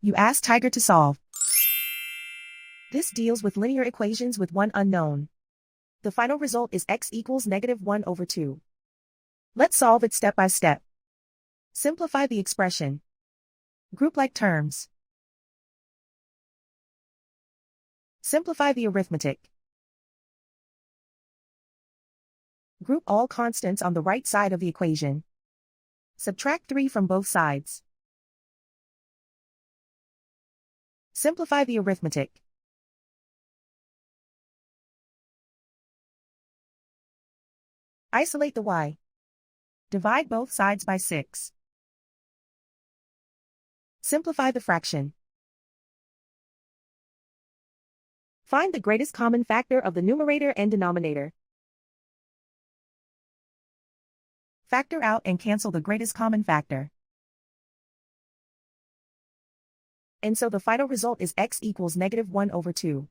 You ask Tiger to solve. This deals with linear equations with one unknown. The final result is x equals -1/2. Let's solve it step by step. Simplify the expression. Group like terms. Simplify the arithmetic. Group all constants on the right side of the equation. Subtract 3 from both sides. Simplify the arithmetic. Isolate the y. Divide both sides by 6. Simplify the fraction. Find the greatest common factor of the numerator and denominator. Factor out and cancel the greatest common factor. And so the final result is x equals -1/2.